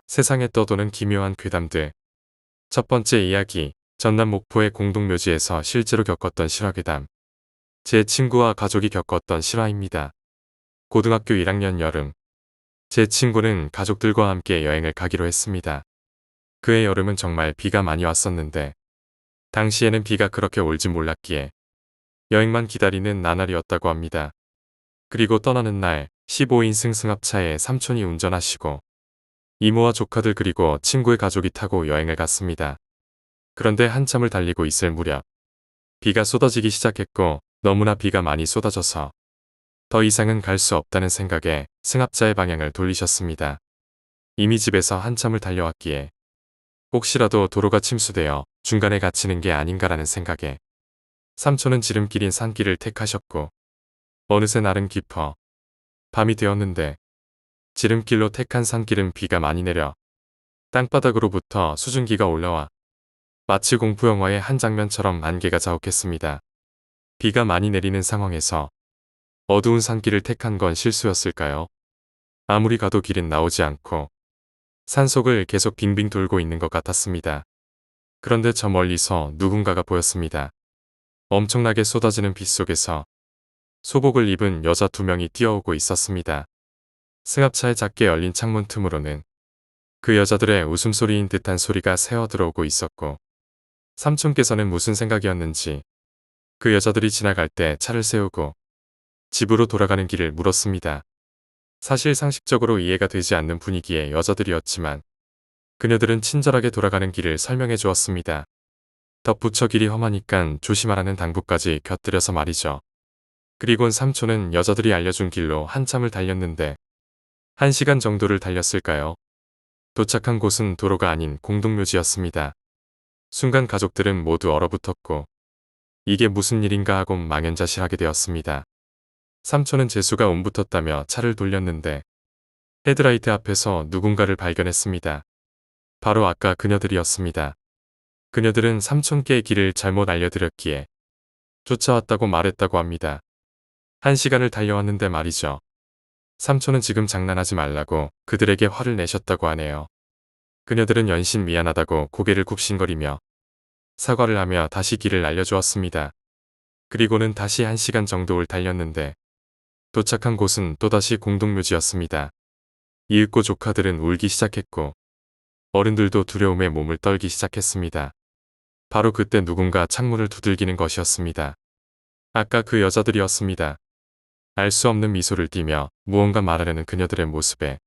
세상에 떠도는 기묘한 괴담들. 첫 번째 이야기, 전남 목포의 공동묘지에서 실제로 겪었던 실화괴담. 제 친구와 가족이 겪었던 실화입니다. 고등학교 1학년 여름, 제 친구는 가족들과 함께 여행을 가기로 했습니다. 그해 여름은 정말 비가 많이 왔었는데 당시에는 비가 그렇게 올지 몰랐기에 여행만 기다리는 나날이었다고 합니다. 그리고 떠나는 날 15인 승합차에 삼촌이 운전하시고 이모와 조카들 그리고 친구의 가족이 타고 여행을 갔습니다. 그런데 한참을 달리고 있을 무렵 비가 쏟아지기 시작했고 너무나 비가 많이 쏟아져서 더 이상은 갈 수 없다는 생각에 승합차의 방향을 돌리셨습니다. 이미 집에서 한참을 달려왔기에 혹시라도 도로가 침수되어 중간에 갇히는 게 아닌가라는 생각에 삼촌은 지름길인 산길을 택하셨고 어느새 날은 깊어 밤이 되었는데 지름길로 택한 산길은 비가 많이 내려 땅바닥으로부터 수증기가 올라와 마치 공포영화의 한 장면처럼 안개가 자욱했습니다. 비가 많이 내리는 상황에서 어두운 산길을 택한 건 실수였을까요? 아무리 가도 길은 나오지 않고 산속을 계속 빙빙 돌고 있는 것 같았습니다. 그런데 저 멀리서 누군가가 보였습니다. 엄청나게 쏟아지는 빗 속에서 소복을 입은 여자 2명이 뛰어오고 있었습니다. 승합차의 작게 열린 창문 틈으로는 그 여자들의 웃음소리인 듯한 소리가 새어 들어오고 있었고 삼촌께서는 무슨 생각이었는지 그 여자들이 지나갈 때 차를 세우고 집으로 돌아가는 길을 물었습니다. 사실 상식적으로 이해가 되지 않는 분위기의 여자들이었지만 그녀들은 친절하게 돌아가는 길을 설명해 주었습니다. 덧붙여 길이 험하니깐 조심하라는 당부까지 곁들여서 말이죠. 그리곤 삼촌은 여자들이 알려준 길로 한참을 달렸는데 1시간 정도를 달렸을까요? 도착한 곳은 도로가 아닌 공동묘지였습니다. 순간 가족들은 모두 얼어붙었고 이게 무슨 일인가 하고 망연자실하게 되었습니다. 삼촌은 재수가 옴붙었다며 차를 돌렸는데 헤드라이트 앞에서 누군가를 발견했습니다. 바로 아까 그녀들이었습니다. 그녀들은 삼촌께 길을 잘못 알려드렸기에 쫓아왔다고 말했다고 합니다. 1시간을 달려왔는데 말이죠. 삼촌은 지금 장난하지 말라고 그들에게 화를 내셨다고 하네요. 그녀들은 연신 미안하다고 고개를 굽신거리며 사과를 하며 다시 길을 알려주었습니다. 그리고는 다시 1시간 정도를 달렸는데 도착한 곳은 또다시 공동묘지였습니다. 이윽고 조카들은 울기 시작했고 어른들도 두려움에 몸을 떨기 시작했습니다. 바로 그때 누군가 창문을 두들기는 것이었습니다. 아까 그 여자들이었습니다. 알 수 없는 미소를 띠며 무언가 말하려는 그녀들의 모습에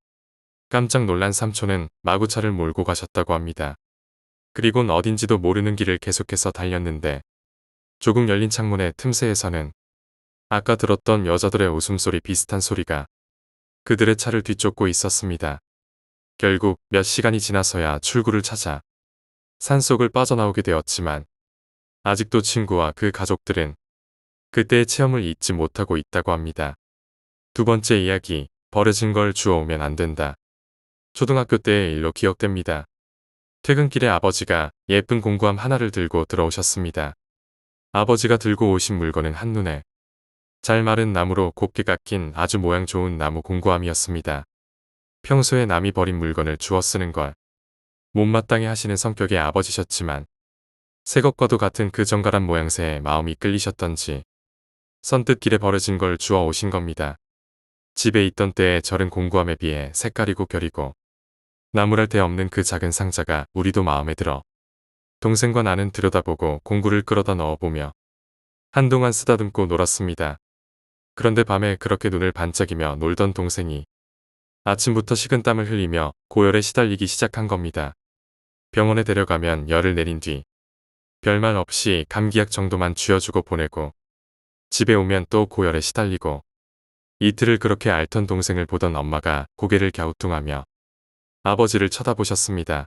깜짝 놀란 삼촌은 마구 차를 몰고 가셨다고 합니다. 그리곤 어딘지도 모르는 길을 계속해서 달렸는데 조금 열린 창문의 틈새에서는 아까 들었던 여자들의 웃음소리 비슷한 소리가 그들의 차를 뒤쫓고 있었습니다. 결국 몇 시간이 지나서야 출구를 찾아 산속을 빠져나오게 되었지만 아직도 친구와 그 가족들은 그때의 체험을 잊지 못하고 있다고 합니다. 두 번째 이야기, 버려진 걸 주워오면 안 된다. 초등학교 때의 일로 기억됩니다. 퇴근길에 아버지가 예쁜 공구함 하나를 들고 들어오셨습니다. 아버지가 들고 오신 물건은 한눈에 잘 마른 나무로 곱게 깎인 아주 모양 좋은 나무 공구함이었습니다. 평소에 남이 버린 물건을 주워 쓰는 걸 못마땅해 하시는 성격의 아버지셨지만 새 것과도 같은 그 정갈한 모양새에 마음이 끌리셨던지 선뜻 길에 버려진 걸 주워 오신 겁니다. 집에 있던 때의 저른 공구함에 비해 색깔이고 결이고 나무랄 데 없는 그 작은 상자가 우리도 마음에 들어 동생과 나는 들여다보고 공구를 끌어다 넣어보며 한동안 쓰다듬고 놀았습니다. 그런데 밤에 그렇게 눈을 반짝이며 놀던 동생이 아침부터 식은땀을 흘리며 고열에 시달리기 시작한 겁니다. 병원에 데려가면 열을 내린 뒤 별말 없이 감기약 정도만 쥐어주고 보내고 집에 오면 또 고열에 시달리고 이틀을 그렇게 앓던 동생을 보던 엄마가 고개를 갸우뚱하며 아버지를 쳐다보셨습니다.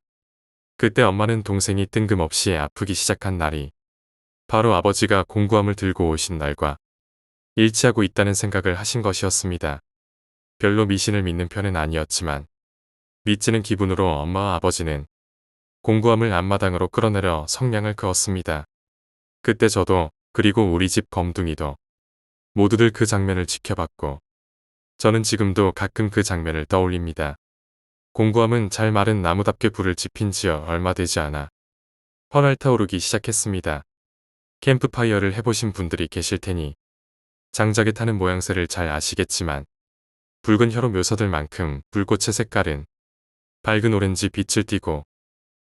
그때 엄마는 동생이 뜬금없이 아프기 시작한 날이 바로 아버지가 공구함을 들고 오신 날과 일치하고 있다는 생각을 하신 것이었습니다. 별로 미신을 믿는 편은 아니었지만 믿지는 기분으로 엄마와 아버지는 공구함을 앞마당으로 끌어내려 성냥을 그었습니다. 그때 저도 그리고 우리 집 검둥이도 모두들 그 장면을 지켜봤고 저는 지금도 가끔 그 장면을 떠올립니다. 공구함은 잘 마른 나무답게 불을 지핀 지 얼마 되지 않아 활활 타오르기 시작했습니다. 캠프파이어를 해보신 분들이 계실 테니 장작에 타는 모양새를 잘 아시겠지만 붉은 혀로 묘사될 만큼 불꽃의 색깔은 밝은 오렌지 빛을 띠고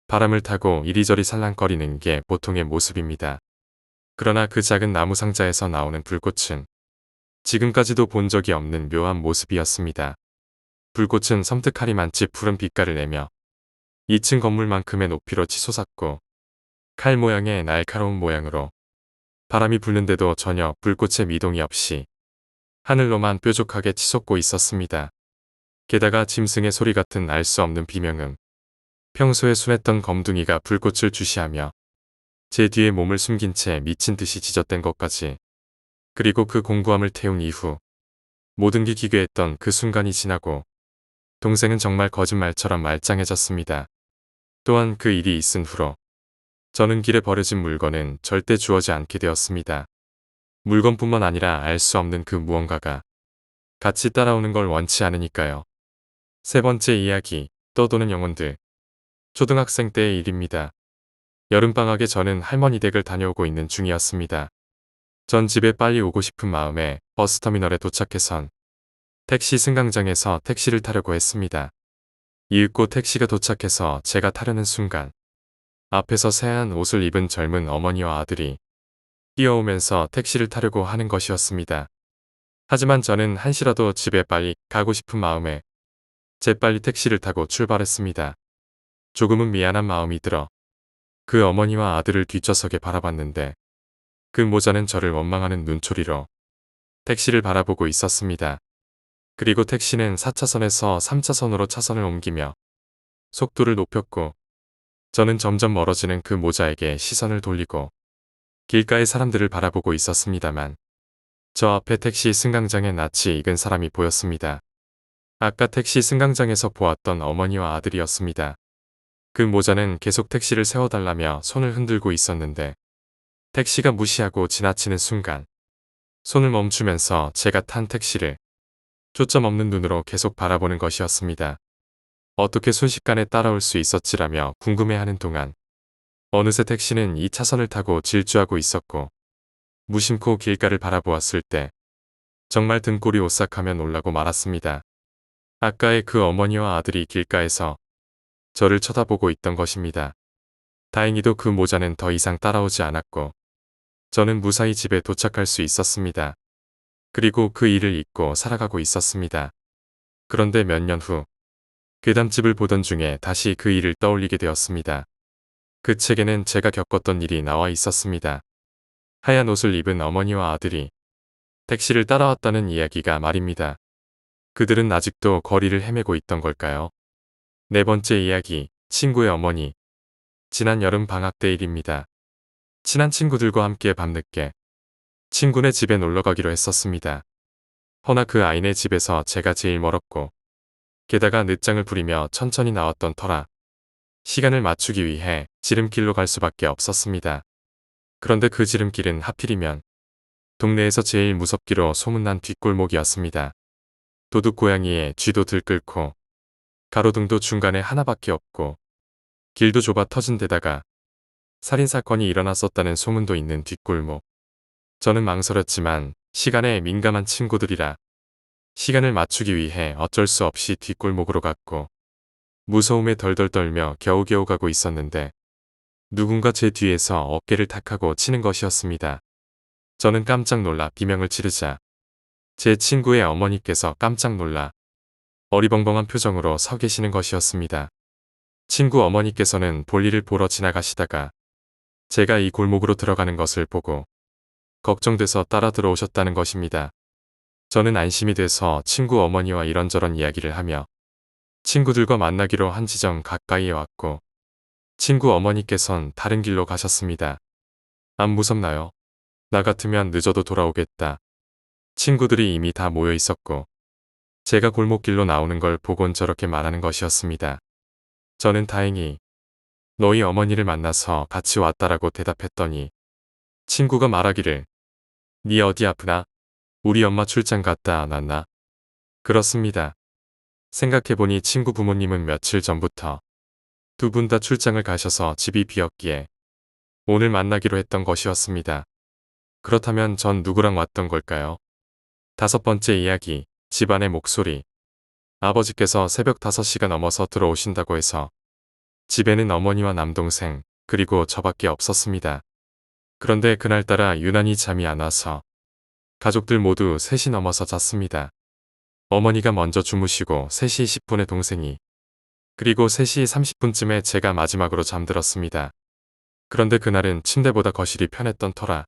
바람을 타고 이리저리 살랑거리는 게 보통의 모습입니다. 그러나 그 작은 나무 상자에서 나오는 불꽃은 지금까지도 본 적이 없는 묘한 모습이었습니다. 불꽃은 섬뜩하리만치 푸른 빛깔을 내며 2층 건물만큼의 높이로 치솟았고 칼 모양의 날카로운 모양으로 바람이 불는데도 전혀 불꽃의 미동이 없이 하늘로만 뾰족하게 치솟고 있었습니다. 게다가 짐승의 소리 같은 알 수 없는 비명음, 평소에 순했던 검둥이가 불꽃을 주시하며 제 뒤에 몸을 숨긴 채 미친 듯이 지저댄 것까지, 그리고 그 공구함을 태운 이후 모든 게 기괴했던 그 순간이 지나고 동생은 정말 거짓말처럼 말짱해졌습니다. 또한 그 일이 있은 후로 저는 길에 버려진 물건은 절대 주워지 않게 되었습니다. 물건뿐만 아니라 알 수 없는 그 무언가가 같이 따라오는 걸 원치 않으니까요. 세 번째 이야기, 떠도는 영혼들. 초등학생 때의 일입니다. 여름방학에 저는 할머니 댁을 다녀오고 있는 중이었습니다. 전 집에 빨리 오고 싶은 마음에 버스터미널에 도착해선 택시 승강장에서 택시를 타려고 했습니다. 이윽고 택시가 도착해서 제가 타려는 순간 앞에서 새하얀 옷을 입은 젊은 어머니와 아들이 뛰어오면서 택시를 타려고 하는 것이었습니다. 하지만 저는 한시라도 집에 빨리 가고 싶은 마음에 재빨리 택시를 타고 출발했습니다. 조금은 미안한 마음이 들어 그 어머니와 아들을 뒷좌석에 바라봤는데 그 모자는 저를 원망하는 눈초리로 택시를 바라보고 있었습니다. 그리고 택시는 4차선에서 3차선으로 차선을 옮기며 속도를 높였고 저는 점점 멀어지는 그 모자에게 시선을 돌리고 길가의 사람들을 바라보고 있었습니다만 저 앞에 택시 승강장에 낯이 익은 사람이 보였습니다. 아까 택시 승강장에서 보았던 어머니와 아들이었습니다. 그 모자는 계속 택시를 세워달라며 손을 흔들고 있었는데 택시가 무시하고 지나치는 순간 손을 멈추면서 제가 탄 택시를 초점 없는 눈으로 계속 바라보는 것이었습니다. 어떻게 순식간에 따라올 수 있었지라며 궁금해하는 동안 어느새 택시는 2차선을 타고 질주하고 있었고 무심코 길가를 바라보았을 때 정말 등골이 오싹하며 놀라고 말았습니다. 아까의 그 어머니와 아들이 길가에서 저를 쳐다보고 있던 것입니다. 다행히도 그 모자는 더 이상 따라오지 않았고 저는 무사히 집에 도착할 수 있었습니다. 그리고 그 일을 잊고 살아가고 있었습니다. 그런데 몇 년 후 괴담집을 보던 중에 다시 그 일을 떠올리게 되었습니다. 그 책에는 제가 겪었던 일이 나와 있었습니다. 하얀 옷을 입은 어머니와 아들이 택시를 따라왔다는 이야기가 말입니다. 그들은 아직도 거리를 헤매고 있던 걸까요? 네 번째 이야기, 친구의 어머니. 지난 여름 방학 때 일입니다. 친한 친구들과 함께 밤늦게 친구네 집에 놀러 가기로 했었습니다. 허나 그 아이네 집에서 제가 제일 멀었고 게다가 늦장을 부리며 천천히 나왔던 터라 시간을 맞추기 위해 지름길로 갈 수밖에 없었습니다. 그런데 그 지름길은 하필이면 동네에서 제일 무섭기로 소문난 뒷골목이었습니다. 도둑 고양이에 쥐도 들끓고 가로등도 중간에 하나밖에 없고 길도 좁아 터진 데다가 살인사건이 일어났었다는 소문도 있는 뒷골목. 저는 망설였지만 시간에 민감한 친구들이라 시간을 맞추기 위해 어쩔 수 없이 뒷골목으로 갔고 무서움에 덜덜 떨며 겨우겨우 가고 있었는데 누군가 제 뒤에서 어깨를 탁하고 치는 것이었습니다. 저는 깜짝 놀라 비명을 지르자 제 친구의 어머니께서 깜짝 놀라 어리벙벙한 표정으로 서 계시는 것이었습니다. 친구 어머니께서는 볼일을 보러 지나가시다가 제가 이 골목으로 들어가는 것을 보고 걱정돼서 따라 들어오셨다는 것입니다. 저는 안심이 돼서 친구 어머니와 이런저런 이야기를 하며 친구들과 만나기로 한 지점 가까이에 왔고 친구 어머니께선 다른 길로 가셨습니다. 안 무섭나요? 나 같으면 늦어도 돌아오겠다. 친구들이 이미 다 모여 있었고 제가 골목길로 나오는 걸 보곤 저렇게 말하는 것이었습니다. 저는 다행히 너희 어머니를 만나서 같이 왔다라고 대답했더니 친구가 말하기를 네 어디 아프나? 우리 엄마 출장 갔다 안 왔나? 그렇습니다. 생각해보니 친구 부모님은 며칠 전부터 두 분 다 출장을 가셔서 집이 비었기에 오늘 만나기로 했던 것이었습니다. 그렇다면 전 누구랑 왔던 걸까요? 다섯 번째 이야기, 집안의 목소리. 아버지께서 새벽 5시가 넘어서 들어오신다고 해서 집에는 어머니와 남동생, 그리고 저밖에 없었습니다. 그런데 그날따라 유난히 잠이 안 와서 가족들 모두 3시 넘어서 잤습니다. 어머니가 먼저 주무시고 3시 10분에 동생이, 그리고 3시 30분쯤에 제가 마지막으로 잠들었습니다. 그런데 그날은 침대보다 거실이 편했던 터라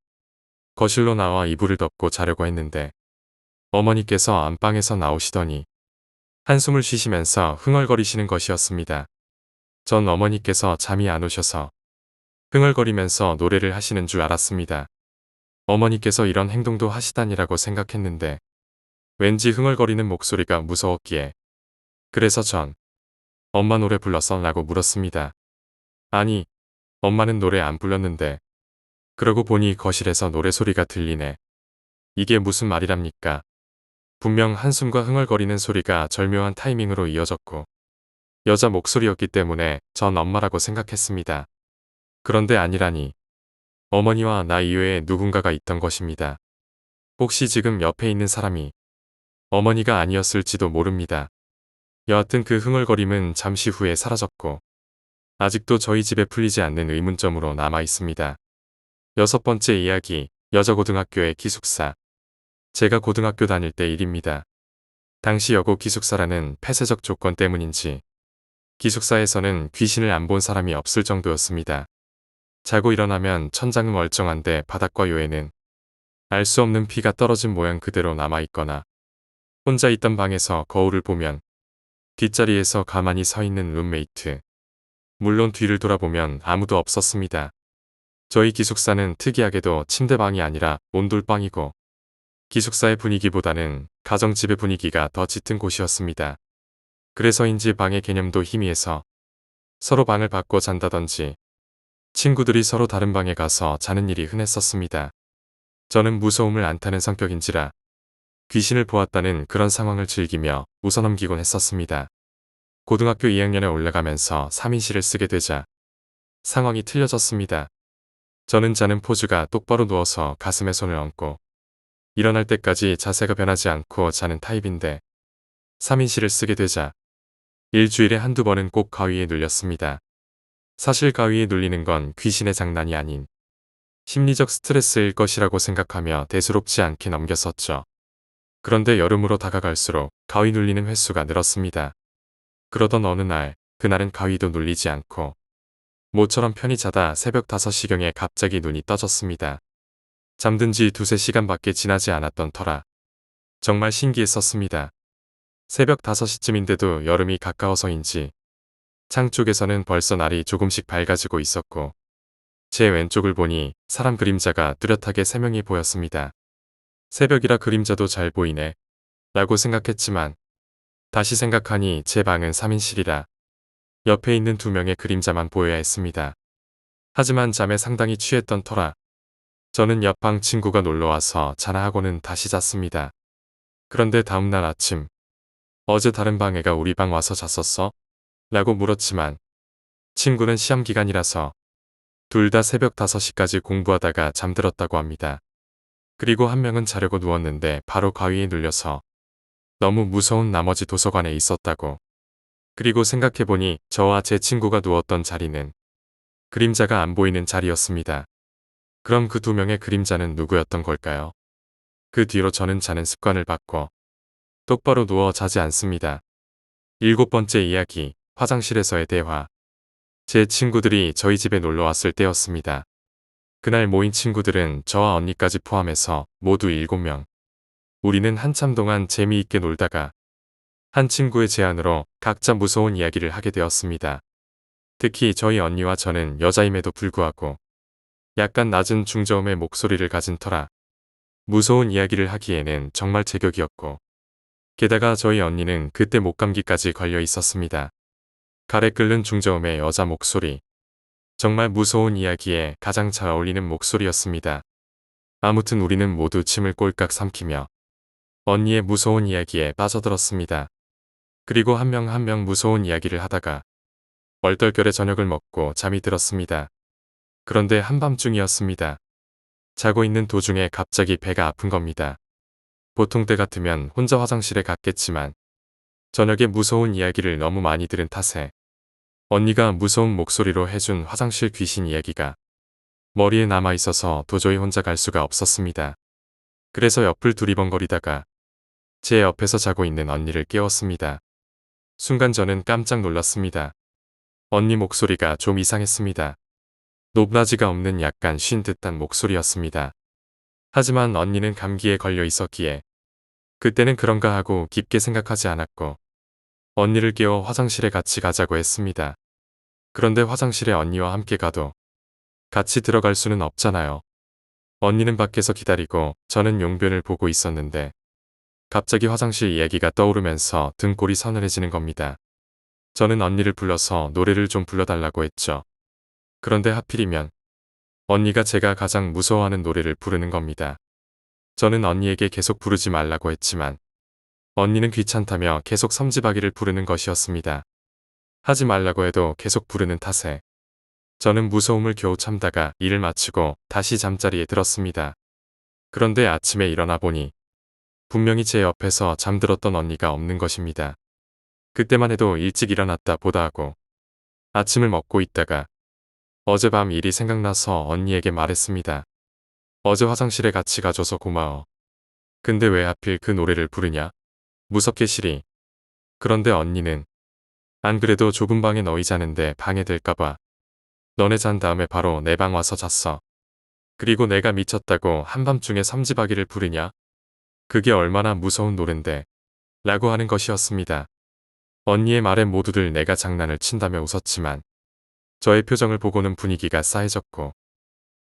거실로 나와 이불을 덮고 자려고 했는데 어머니께서 안방에서 나오시더니 한숨을 쉬시면서 흥얼거리시는 것이었습니다. 전 어머니께서 잠이 안 오셔서 흥얼거리면서 노래를 하시는 줄 알았습니다. 어머니께서 이런 행동도 하시다니라고 생각했는데 왠지 흥얼거리는 목소리가 무서웠기에 그래서 전 엄마 노래 불렀어? 라고 물었습니다. 아니, 엄마는 노래 안 불렀는데. 그러고 보니 거실에서 노래소리가 들리네. 이게 무슨 말이랍니까? 분명 한숨과 흥얼거리는 소리가 절묘한 타이밍으로 이어졌고 여자 목소리였기 때문에 전 엄마라고 생각했습니다. 그런데 아니라니. 어머니와 나 이외에 누군가가 있던 것입니다. 혹시 지금 옆에 있는 사람이 어머니가 아니었을지도 모릅니다. 여하튼 그 흥얼거림은 잠시 후에 사라졌고 아직도 저희 집에 풀리지 않는 의문점으로 남아 있습니다. 여섯 번째 이야기, 여자고등학교의 기숙사. 제가 고등학교 다닐 때 일입니다. 당시 여고 기숙사라는 폐쇄적 조건 때문인지 기숙사에서는 귀신을 안 본 사람이 없을 정도였습니다. 자고 일어나면 천장은 멀쩡한데 바닥과 요에는 알 수 없는 피가 떨어진 모양 그대로 남아있거나 혼자 있던 방에서 거울을 보면 뒷자리에서 가만히 서 있는 룸메이트. 물론 뒤를 돌아보면 아무도 없었습니다. 저희 기숙사는 특이하게도 침대방이 아니라 온돌방이고 기숙사의 분위기보다는 가정집의 분위기가 더 짙은 곳이었습니다. 그래서인지 방의 개념도 희미해서 서로 방을 바꿔 잔다든지 친구들이 서로 다른 방에 가서 자는 일이 흔했었습니다. 저는 무서움을 안 타는 성격인지라 귀신을 보았다는 그런 상황을 즐기며 웃어넘기곤 했었습니다. 고등학교 2학년에 올라가면서 3인실을 쓰게 되자 상황이 틀려졌습니다. 저는 자는 포즈가 똑바로 누워서 가슴에 손을 얹고 일어날 때까지 자세가 변하지 않고 자는 타입인데 3인실을 쓰게 되자 일주일에 한두 번은 꼭 가위에 눌렸습니다. 사실 가위에 눌리는 건 귀신의 장난이 아닌 심리적 스트레스일 것이라고 생각하며 대수롭지 않게 넘겼었죠. 그런데 여름으로 다가갈수록 가위 눌리는 횟수가 늘었습니다. 그러던 어느 날, 그날은 가위도 눌리지 않고 모처럼 편히 자다 새벽 5시경에 갑자기 눈이 떠졌습니다. 잠든 지 2~3시간밖에 지나지 않았던 터라 정말 신기했었습니다. 새벽 5시쯤인데도 여름이 가까워서인지 창 쪽에서는 벌써 날이 조금씩 밝아지고 있었고 제 왼쪽을 보니 사람 그림자가 뚜렷하게 3명이 보였습니다. 새벽이라 그림자도 잘 보이네 라고 생각했지만 다시 생각하니 제 방은 3인실이라 옆에 있는 2명의 그림자만 보여야 했습니다. 하지만 잠에 상당히 취했던 터라 저는 옆방 친구가 놀러와서 자나 하고는 다시 잤습니다. 그런데 다음날 아침 어제 다른 방 애가 우리 방 와서 잤었어? 라고 물었지만 친구는 시험 기간이라서 둘 다 새벽 5시까지 공부하다가 잠들었다고 합니다. 그리고 한 명은 자려고 누웠는데 바로 가위에 눌려서 너무 무서운 나머지 도서관에 있었다고. 그리고 생각해보니 저와 제 친구가 누웠던 자리는 그림자가 안 보이는 자리였습니다. 그럼 그 2명의 그림자는 누구였던 걸까요? 그 뒤로 저는 자는 습관을 바꿔 똑바로 누워 자지 않습니다. 7번째 이야기, 화장실에서의 대화. 제 친구들이 저희 집에 놀러 왔을 때였습니다. 그날 모인 친구들은 저와 언니까지 포함해서 모두 7명. 우리는 한참 동안 재미있게 놀다가 한 친구의 제안으로 각자 무서운 이야기를 하게 되었습니다. 특히 저희 언니와 저는 여자임에도 불구하고 약간 낮은 중저음의 목소리를 가진 터라 무서운 이야기를 하기에는 정말 제격이었고 게다가 저희 언니는 그때 목감기까지 걸려 있었습니다. 가래 끓는 중저음의 여자 목소리. 정말 무서운 이야기에 가장 잘 어울리는 목소리였습니다. 아무튼 우리는 모두 침을 꼴깍 삼키며 언니의 무서운 이야기에 빠져들었습니다. 그리고 한 명 한 명 무서운 이야기를 하다가 얼떨결에 저녁을 먹고 잠이 들었습니다. 그런데 한밤중이었습니다. 자고 있는 도중에 갑자기 배가 아픈 겁니다. 보통 때 같으면 혼자 화장실에 갔겠지만 저녁에 무서운 이야기를 너무 많이 들은 탓에 언니가 무서운 목소리로 해준 화장실 귀신 이야기가 머리에 남아있어서 도저히 혼자 갈 수가 없었습니다. 그래서 옆을 두리번거리다가 제 옆에서 자고 있는 언니를 깨웠습니다. 순간 저는 깜짝 놀랐습니다. 언니 목소리가 좀 이상했습니다. 높낮이가 없는 약간 쉰 듯한 목소리였습니다. 하지만 언니는 감기에 걸려 있었기에 그때는 그런가 하고 깊게 생각하지 않았고 언니를 깨워 화장실에 같이 가자고 했습니다. 그런데 화장실에 언니와 함께 가도 같이 들어갈 수는 없잖아요. 언니는 밖에서 기다리고 저는 용변을 보고 있었는데 갑자기 화장실 이야기가 떠오르면서 등골이 서늘해지는 겁니다. 저는 언니를 불러서 노래를 좀 불러달라고 했죠. 그런데 하필이면 언니가 제가 가장 무서워하는 노래를 부르는 겁니다. 저는 언니에게 계속 부르지 말라고 했지만 언니는 귀찮다며 계속 섬지박이를 부르는 것이었습니다. 하지 말라고 해도 계속 부르는 탓에 저는 무서움을 겨우 참다가 일을 마치고 다시 잠자리에 들었습니다. 그런데 아침에 일어나 보니 분명히 제 옆에서 잠들었던 언니가 없는 것입니다. 그때만 해도 일찍 일어났다 보다 하고 아침을 먹고 있다가 어젯밤 일이 생각나서 언니에게 말했습니다. 어제 화장실에 같이 가줘서 고마워. 근데 왜 하필 그 노래를 부르냐? 무섭게 시리. 그런데 언니는 안 그래도 좁은 방에 너희 자는데 방해될까봐 너네 잔 다음에 바로 내 방 와서 잤어. 그리고 내가 미쳤다고 한밤중에 섬지박이를 부르냐? 그게 얼마나 무서운 노랜데 라고 하는 것이었습니다. 언니의 말에 모두들 내가 장난을 친다며 웃었지만 저의 표정을 보고는 분위기가 싸해졌고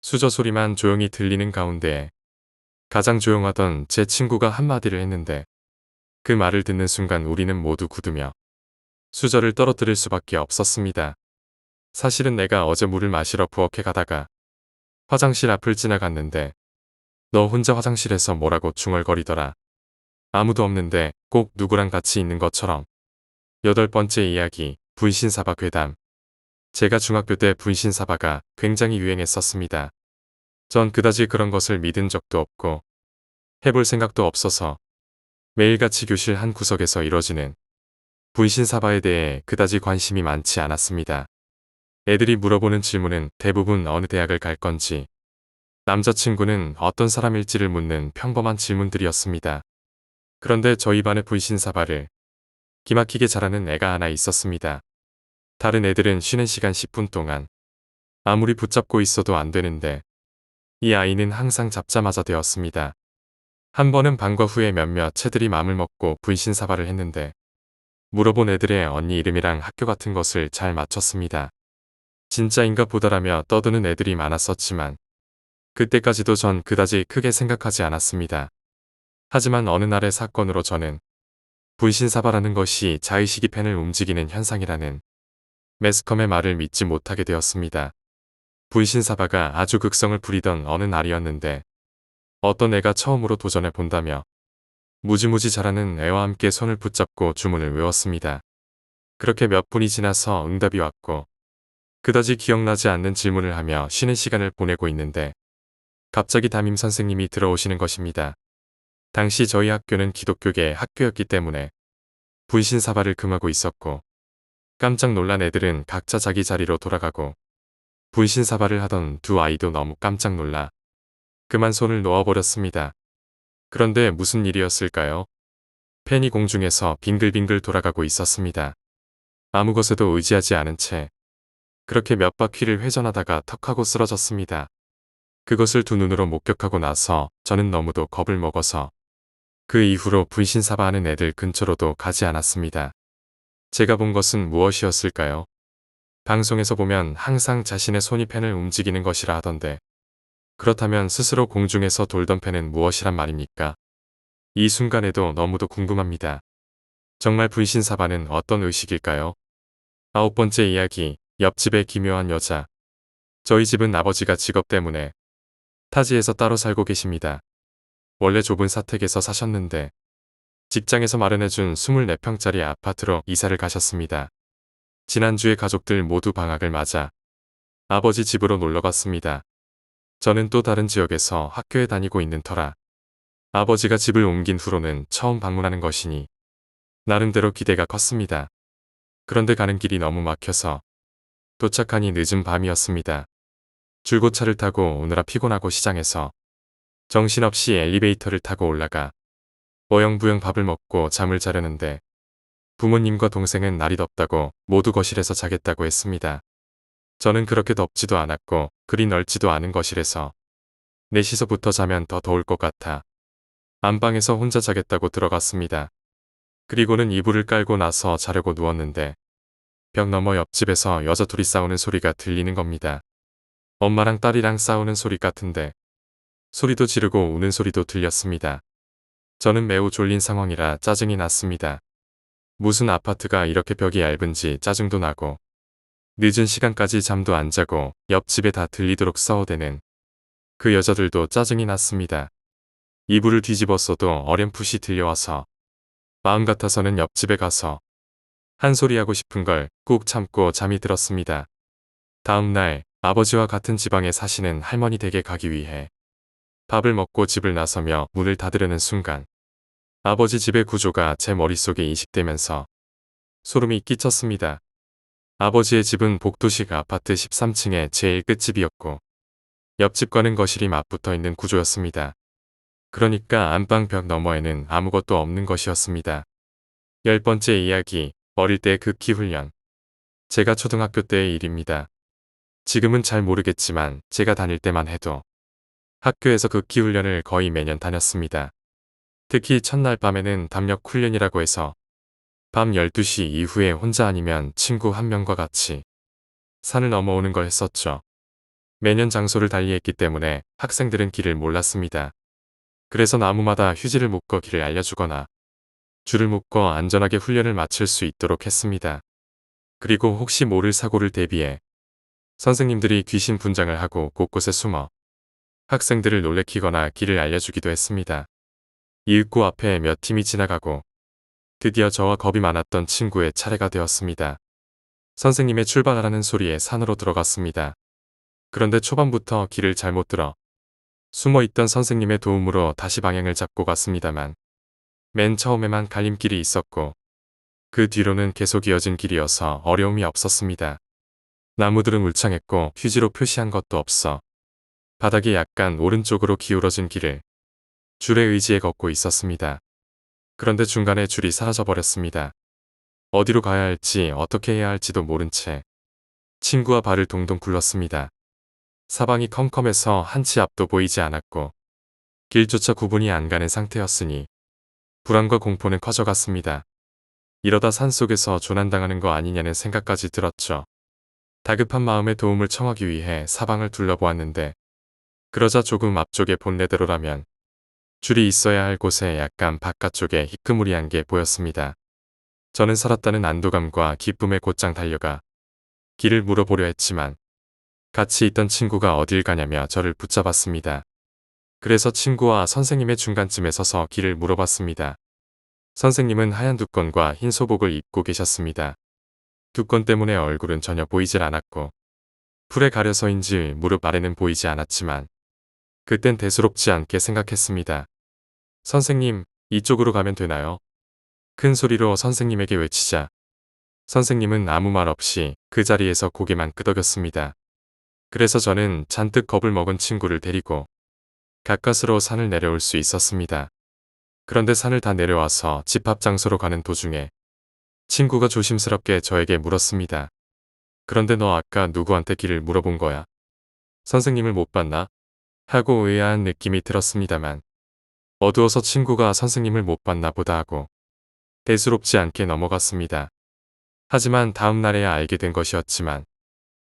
수저 소리만 조용히 들리는 가운데에 가장 조용하던 제 친구가 한마디를 했는데 그 말을 듣는 순간 우리는 모두 굳으며 수저를 떨어뜨릴 수밖에 없었습니다. 사실은 내가 어제 물을 마시러 부엌에 가다가 화장실 앞을 지나갔는데 너 혼자 화장실에서 뭐라고 중얼거리더라. 아무도 없는데 꼭 누구랑 같이 있는 것처럼. 8번째 이야기, 분신사바 괴담. 제가 중학교 때 분신사바가 굉장히 유행했었습니다. 전 그다지 그런 것을 믿은 적도 없고 해볼 생각도 없어서 매일같이 교실 한 구석에서 이뤄지는 분신사바에 대해 그다지 관심이 많지 않았습니다. 애들이 물어보는 질문은 대부분 어느 대학을 갈 건지, 남자친구는 어떤 사람일지를 묻는 평범한 질문들이었습니다. 그런데 저희 반의 분신사바를 기막히게 잘하는 애가 하나 있었습니다. 다른 애들은 쉬는 시간 10분 동안 아무리 붙잡고 있어도 안 되는데 이 아이는 항상 잡자마자 되었습니다. 한 번은 방과 후에 몇몇 채들이 마음을 먹고 분신사바를 했는데 물어본 애들의 언니 이름이랑 학교 같은 것을 잘 맞췄습니다. 진짜인가 보다라며 떠드는 애들이 많았었지만 그때까지도 전 그다지 크게 생각하지 않았습니다. 하지만 어느 날의 사건으로 저는 분신사바라는 것이 자의식이 펜을 움직이는 현상이라는 매스컴의 말을 믿지 못하게 되었습니다. 분신사바가 아주 극성을 부리던 어느 날이었는데 어떤 애가 처음으로 도전해 본다며 무지무지 잘하는 애와 함께 손을 붙잡고 주문을 외웠습니다. 그렇게 몇 분이 지나서 응답이 왔고 그다지 기억나지 않는 질문을 하며 쉬는 시간을 보내고 있는데 갑자기 담임 선생님이 들어오시는 것입니다. 당시 저희 학교는 기독교계 학교였기 때문에 분신사바를 금하고 있었고 깜짝 놀란 애들은 각자 자기 자리로 돌아가고 분신사바를 하던 두 아이도 너무 깜짝 놀라 그만 손을 놓아버렸습니다. 그런데 무슨 일이었을까요? 펜이 공중에서 빙글빙글 돌아가고 있었습니다. 아무 것에도 의지하지 않은 채 그렇게 몇 바퀴를 회전하다가 턱하고 쓰러졌습니다. 그것을 두 눈으로 목격하고 나서 저는 너무도 겁을 먹어서 그 이후로 분신사바하는 애들 근처로도 가지 않았습니다. 제가 본 것은 무엇이었을까요? 방송에서 보면 항상 자신의 손이 펜을 움직이는 것이라 하던데 그렇다면 스스로 공중에서 돌던 펜은 무엇이란 말입니까? 이 순간에도 너무도 궁금합니다. 정말 분신사바는 어떤 의식일까요? 9번째 이야기, 옆집의 기묘한 여자. 저희 집은 아버지가 직업 때문에 타지에서 따로 살고 계십니다. 원래 좁은 사택에서 사셨는데 직장에서 마련해준 24평짜리 아파트로 이사를 가셨습니다. 지난주에 가족들 모두 방학을 맞아 아버지 집으로 놀러 갔습니다. 저는 또 다른 지역에서 학교에 다니고 있는 터라 아버지가 집을 옮긴 후로는 처음 방문하는 것이니 나름대로 기대가 컸습니다. 그런데 가는 길이 너무 막혀서 도착하니 늦은 밤이었습니다. 줄고차를 타고 오느라 피곤하고 시장에서 정신없이 엘리베이터를 타고 올라가 어영부영 밥을 먹고 잠을 자려는데 부모님과 동생은 날이 덥다고 모두 거실에서 자겠다고 했습니다. 저는 그렇게 덥지도 않았고 그리 넓지도 않은 거실에서 넷이서부터 자면 더 더울 것 같아 안방에서 혼자 자겠다고 들어갔습니다. 그리고는 이불을 깔고 나서 자려고 누웠는데 벽 너머 옆집에서 여자 둘이 싸우는 소리가 들리는 겁니다. 엄마랑 딸이랑 싸우는 소리 같은데 소리도 지르고 우는 소리도 들렸습니다. 저는 매우 졸린 상황이라 짜증이 났습니다. 무슨 아파트가 이렇게 벽이 얇은지 짜증도 나고 늦은 시간까지 잠도 안 자고 옆집에 다 들리도록 싸워대는 그 여자들도 짜증이 났습니다. 이불을 뒤집었어도 어렴풋이 들려와서 마음 같아서는 옆집에 가서 한 소리 하고 싶은 걸 꾹 참고 잠이 들었습니다. 다음 날 아버지와 같은 지방에 사시는 할머니 댁에 가기 위해 밥을 먹고 집을 나서며 문을 닫으려는 순간 아버지 집의 구조가 제 머릿속에 인식되면서 소름이 끼쳤습니다. 아버지의 집은 복도식 아파트 13층의 제일 끝집이었고 옆집과는 거실이 맞붙어 있는 구조였습니다. 그러니까 안방 벽 너머에는 아무것도 없는 것이었습니다. 10번째 이야기, 어릴 때 극기 훈련. 제가 초등학교 때의 일입니다. 지금은 잘 모르겠지만 제가 다닐 때만 해도 학교에서 극기 훈련을 거의 매년 다녔습니다. 특히 첫날 밤에는 담력 훈련이라고 해서 밤 12시 이후에 혼자 아니면 친구 한 명과 같이 산을 넘어오는 걸 했었죠. 매년 장소를 달리했기 때문에 학생들은 길을 몰랐습니다. 그래서 나무마다 휴지를 묶어 길을 알려주거나 줄을 묶어 안전하게 훈련을 마칠 수 있도록 했습니다. 그리고 혹시 모를 사고를 대비해 선생님들이 귀신 분장을 하고 곳곳에 숨어 학생들을 놀래키거나 길을 알려주기도 했습니다. 이윽고 앞에 몇 팀이 지나가고 드디어 저와 겁이 많았던 친구의 차례가 되었습니다. 선생님의 출발하라는 소리에 산으로 들어갔습니다. 그런데 초반부터 길을 잘못 들어 숨어있던 선생님의 도움으로 다시 방향을 잡고 갔습니다만 맨 처음에만 갈림길이 있었고 그 뒤로는 계속 이어진 길이어서 어려움이 없었습니다. 나무들은 울창했고 휴지로 표시한 것도 없어 바닥이 약간 오른쪽으로 기울어진 길을 줄에 의지해 걷고 있었습니다. 그런데 중간에 줄이 사라져버렸습니다. 어디로 가야 할지 어떻게 해야 할지도 모른 채 친구와 발을 동동 굴렀습니다. 사방이 컴컴해서 한치 앞도 보이지 않았고 길조차 구분이 안 가는 상태였으니 불안과 공포는 커져갔습니다. 이러다 산속에서 조난당하는 거 아니냐는 생각까지 들었죠. 다급한 마음에 도움을 청하기 위해 사방을 둘러보았는데 그러자 조금 앞쪽에 본래대로라면 줄이 있어야 할 곳에 약간 바깥쪽에 희끄무리한 게 보였습니다. 저는 살았다는 안도감과 기쁨에 곧장 달려가 길을 물어보려 했지만 같이 있던 친구가 어딜 가냐며 저를 붙잡았습니다. 그래서 친구와 선생님의 중간쯤에 서서 길을 물어봤습니다. 선생님은 하얀 두건과 흰 소복을 입고 계셨습니다. 두건 때문에 얼굴은 전혀 보이질 않았고 풀에 가려서인지 무릎 아래는 보이지 않았지만 그땐 대수롭지 않게 생각했습니다. 선생님, 이쪽으로 가면 되나요? 큰 소리로 선생님에게 외치자 선생님은 아무 말 없이 그 자리에서 고개만 끄덕였습니다. 그래서 저는 잔뜩 겁을 먹은 친구를 데리고 가까스로 산을 내려올 수 있었습니다. 그런데 산을 다 내려와서 집합 장소로 가는 도중에 친구가 조심스럽게 저에게 물었습니다. 그런데 너 아까 누구한테 길을 물어본 거야? 선생님을 못 봤나? 하고 의아한 느낌이 들었습니다만 어두워서 친구가 선생님을 못 봤나 보다 하고 대수롭지 않게 넘어갔습니다. 하지만 다음 날에야 알게 된 것이었지만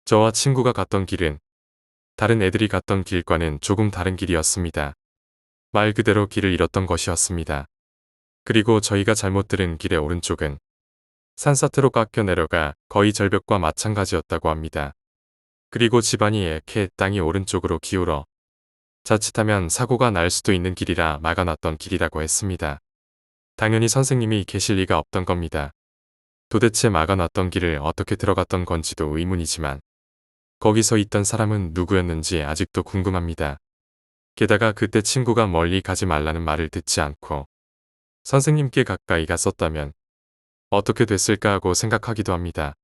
저와 친구가 갔던 길은 다른 애들이 갔던 길과는 조금 다른 길이었습니다. 말 그대로 길을 잃었던 것이었습니다. 그리고 저희가 잘못 들은 길의 오른쪽은 산사태로 깎여 내려가 거의 절벽과 마찬가지였다고 합니다. 그리고 집안이 이렇게 땅이 오른쪽으로 기울어 자칫하면 사고가 날 수도 있는 길이라 막아놨던 길이라고 했습니다. 당연히 선생님이 계실 리가 없던 겁니다. 도대체 막아놨던 길을 어떻게 들어갔던 건지도 의문이지만 거기서 있던 사람은 누구였는지 아직도 궁금합니다. 게다가 그때 친구가 멀리 가지 말라는 말을 듣지 않고 선생님께 가까이 갔었다면 어떻게 됐을까 하고 생각하기도 합니다.